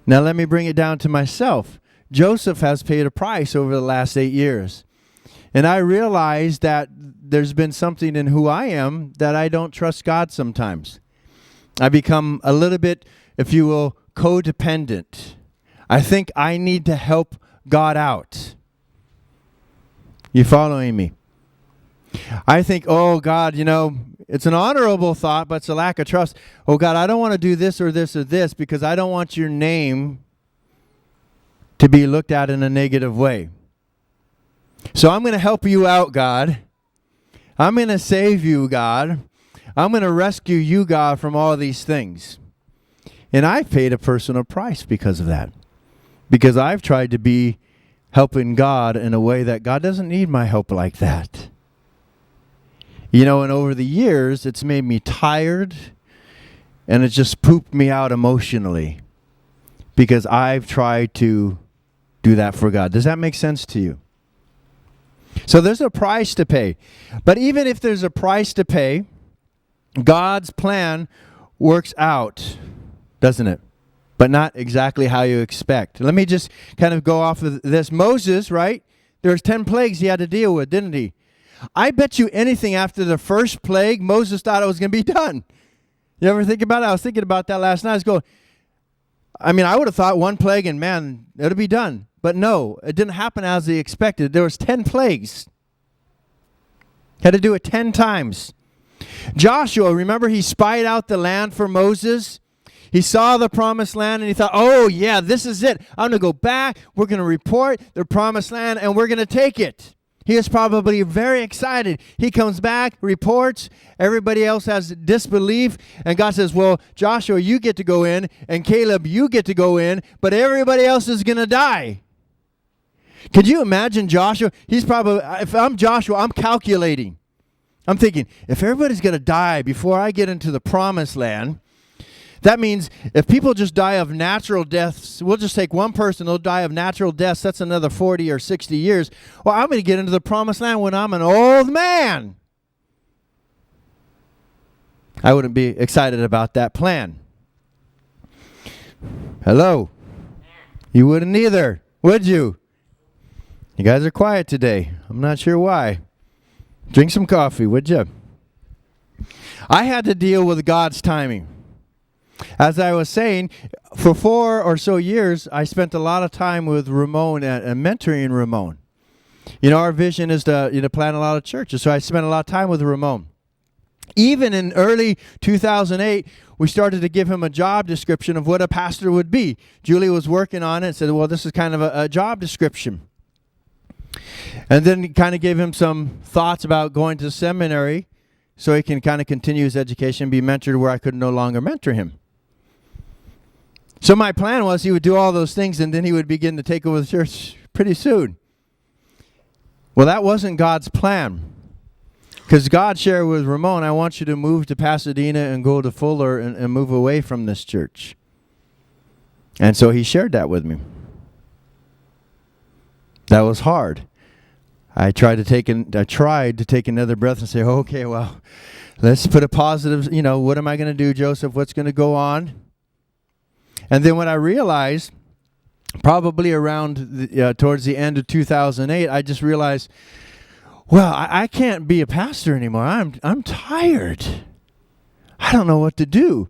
Now let me bring it down to myself. Joseph has paid a price over the last 8 years. And I realize that there's been something in who I am that I don't trust God sometimes. I become a little bit, if you will, codependent. I think I need to help God out. You following me? I think, oh God, it's an honorable thought, but it's a lack of trust. Oh God, I don't want to do this or this or this because I don't want your name to be looked at in a negative way. So I'm going to help you out, God. I'm going to save you, God. I'm going to rescue you, God, from all these things. And I've paid a personal price because of that. Because I've tried to be helping God in a way that God doesn't need my help like that. And over the years, it's made me tired, and it just pooped me out emotionally because I've tried to do that for God. Does that make sense to you? So there's a price to pay. But even if there's a price to pay, God's plan works out, doesn't it? But not exactly how you expect. Let me just kind of go off of this. Moses, right? There's 10 plagues he had to deal with, didn't he? I bet you anything after the first plague, Moses thought it was going to be done. You ever think about it? I was thinking about that last night. I would have thought one plague and man, it'll be done. But no, it didn't happen as he expected. There was 10 plagues. Had to do it 10 times. Joshua, remember he spied out the land for Moses? He saw the promised land and he thought, oh yeah, this is it. I'm going to go back. We're going to report the promised land and we're going to take it. He is probably very excited. He comes back, reports. Everybody else has disbelief. And God says, well, Joshua, you get to go in. And Caleb, you get to go in. But everybody else is going to die. Could you imagine Joshua? If I'm Joshua, I'm calculating. I'm thinking, if everybody's going to die before I get into the promised land, that means if people just die of natural deaths, we'll just take one person, they'll die of natural deaths, that's another 40 or 60 years. Well, I'm going to get into the promised land when I'm an old man. I wouldn't be excited about that plan. Hello? You wouldn't either, would you? You guys are quiet today. I'm not sure why. Drink some coffee, would you? I had to deal with God's timing. As I was saying, for 4 or so years, I spent a lot of time with Ramon and mentoring Ramon. Our vision is to plant a lot of churches, so I spent a lot of time with Ramon. Even in early 2008, we started to give him a job description of what a pastor would be. Julie was working on it and said, well, this is kind of a job description. And then kind of gave him some thoughts about going to seminary so he can kind of continue his education, be mentored where I could no longer mentor him. So my plan was he would do all those things and then he would begin to take over the church pretty soon. Well, that wasn't God's plan. Because God shared with Ramon, I want you to move to Pasadena and go to Fuller and move away from this church. And so he shared that with me. That was hard. I tried to take another breath and say, okay, well, let's put a positive, what am I going to do, Joseph? What's going to go on? And then when I realized, probably around towards the end of 2008, I just realized, well, I can't be a pastor anymore. I'm tired. I don't know what to do.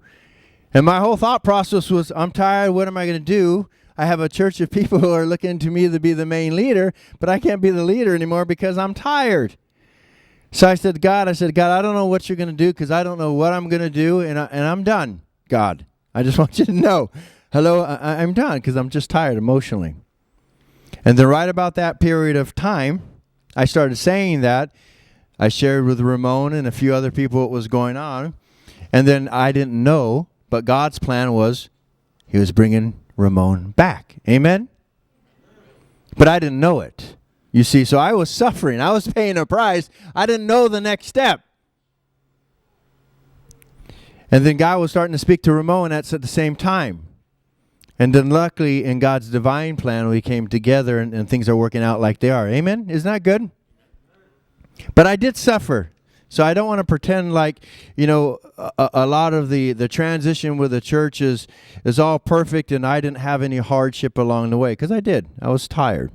And my whole thought process was, I'm tired. What am I going to do? I have a church of people who are looking to me to be the main leader, but I can't be the leader anymore because I'm tired. So I said, God, I don't know what you're going to do because I don't know what I'm going to do, and I'm done, God. I just want you to know, hello, I'm done because I'm just tired emotionally. And then right about that period of time, I started saying that. I shared with Ramon and a few other people what was going on. And then I didn't know, but God's plan was he was bringing Ramon back. Amen? But I didn't know it. You see, so I was suffering. I was paying a price. I didn't know the next step. And then God was starting to speak to Ramon at the same time. And then luckily, in God's divine plan, we came together and things are working out like they are. Amen? Isn't that good? But I did suffer. So I don't want to pretend like, a lot of the transition with the church is all perfect and I didn't have any hardship along the way, because I did. I was tired.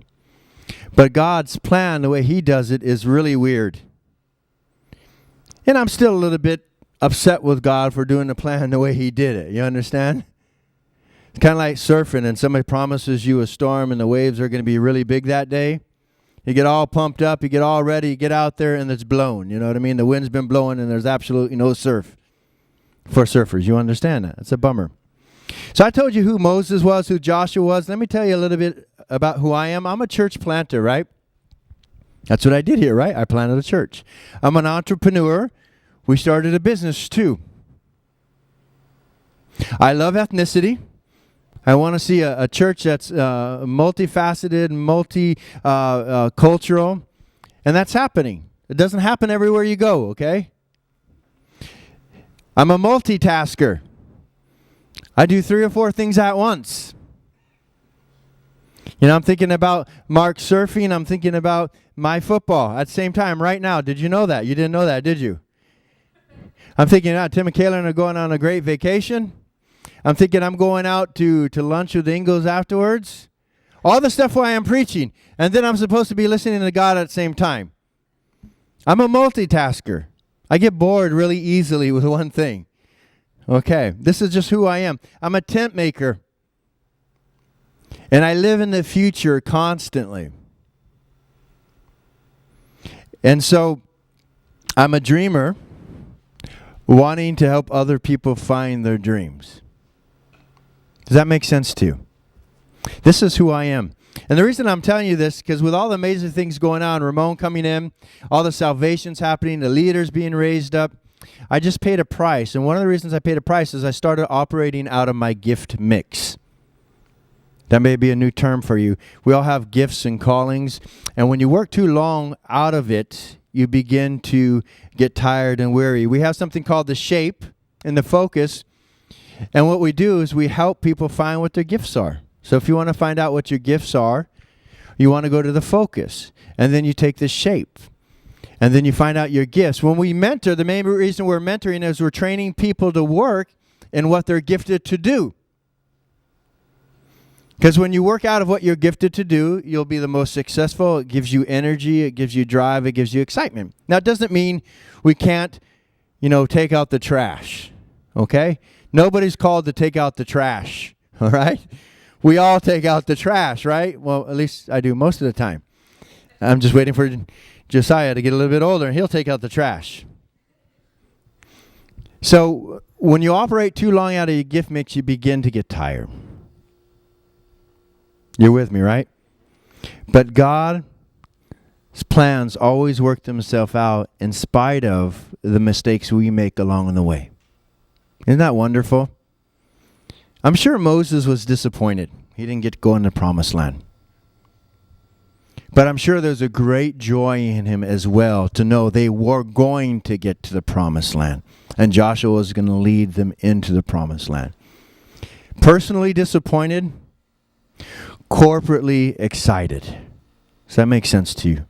But God's plan, the way he does it, is really weird. And I'm still a little bit upset with God for doing the plan the way he did it. You understand? It's kind of like surfing and somebody promises you a storm and the waves are going to be really big that day. You get all pumped up, you get all ready, you get out there and it's blown. You know what I mean? The wind's been blowing and there's absolutely no surf for surfers. You understand that? It's a bummer. So I told you who Moses was, who Joshua was. Let me tell you a little bit about who I am. I'm a church planter, right? That's what I did here, right? I planted a church. I'm an entrepreneur. We started a business too. I love ethnicity. I want to see a church that's multifaceted, multi-cultural, and that's happening. It doesn't happen everywhere you go, okay? I'm a multitasker. I do 3 or 4 things at once. I'm thinking about Mark surfing. I'm thinking about my football at the same time right now. Did you know that? You didn't know that, did you? I'm thinking, Tim and Kaylin are going on a great vacation. I'm thinking I'm going out to lunch with the Ingles afterwards. All the stuff while I'm preaching. And then I'm supposed to be listening to God at the same time. I'm a multitasker. I get bored really easily with one thing. Okay, this is just who I am. I'm a tent maker. And I live in the future constantly. And so I'm a dreamer wanting to help other people find their dreams. Does that make sense to you? This is who I am. And the reason I'm telling you this, because with all the amazing things going on, Ramon coming in, all the salvations happening, the leaders being raised up, I just paid a price. And one of the reasons I paid a price is I started operating out of my gift mix. That may be a new term for you. We all have gifts and callings. And when you work too long out of it, you begin to get tired and weary. We have something called the shape and the focus. And what we do is we help people find what their gifts are. So if you want to find out what your gifts are, you want to go to the focus. And then you take the shape. And then you find out your gifts. When we mentor, the main reason we're mentoring is we're training people to work in what they're gifted to do. Because when you work out of what you're gifted to do, you'll be the most successful. It gives you energy. It gives you drive. It gives you excitement. Now, it doesn't mean we can't, take out the trash. Okay? Nobody's called to take out the trash. All right? We all take out the trash, right? Well, at least I do most of the time. I'm just waiting for Josiah to get a little bit older, and he'll take out the trash. So when you operate too long out of your gift mix, you begin to get tired. You're with me, right? But God's plans always work themselves out in spite of the mistakes we make along the way. Isn't that wonderful? I'm sure Moses was disappointed. He didn't get to go in the promised land. But I'm sure there's a great joy in him as well to know they were going to get to the promised land. And Joshua was going to lead them into the promised land. Personally disappointed, corporately excited. Does that make sense to you?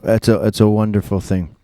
It's a wonderful thing.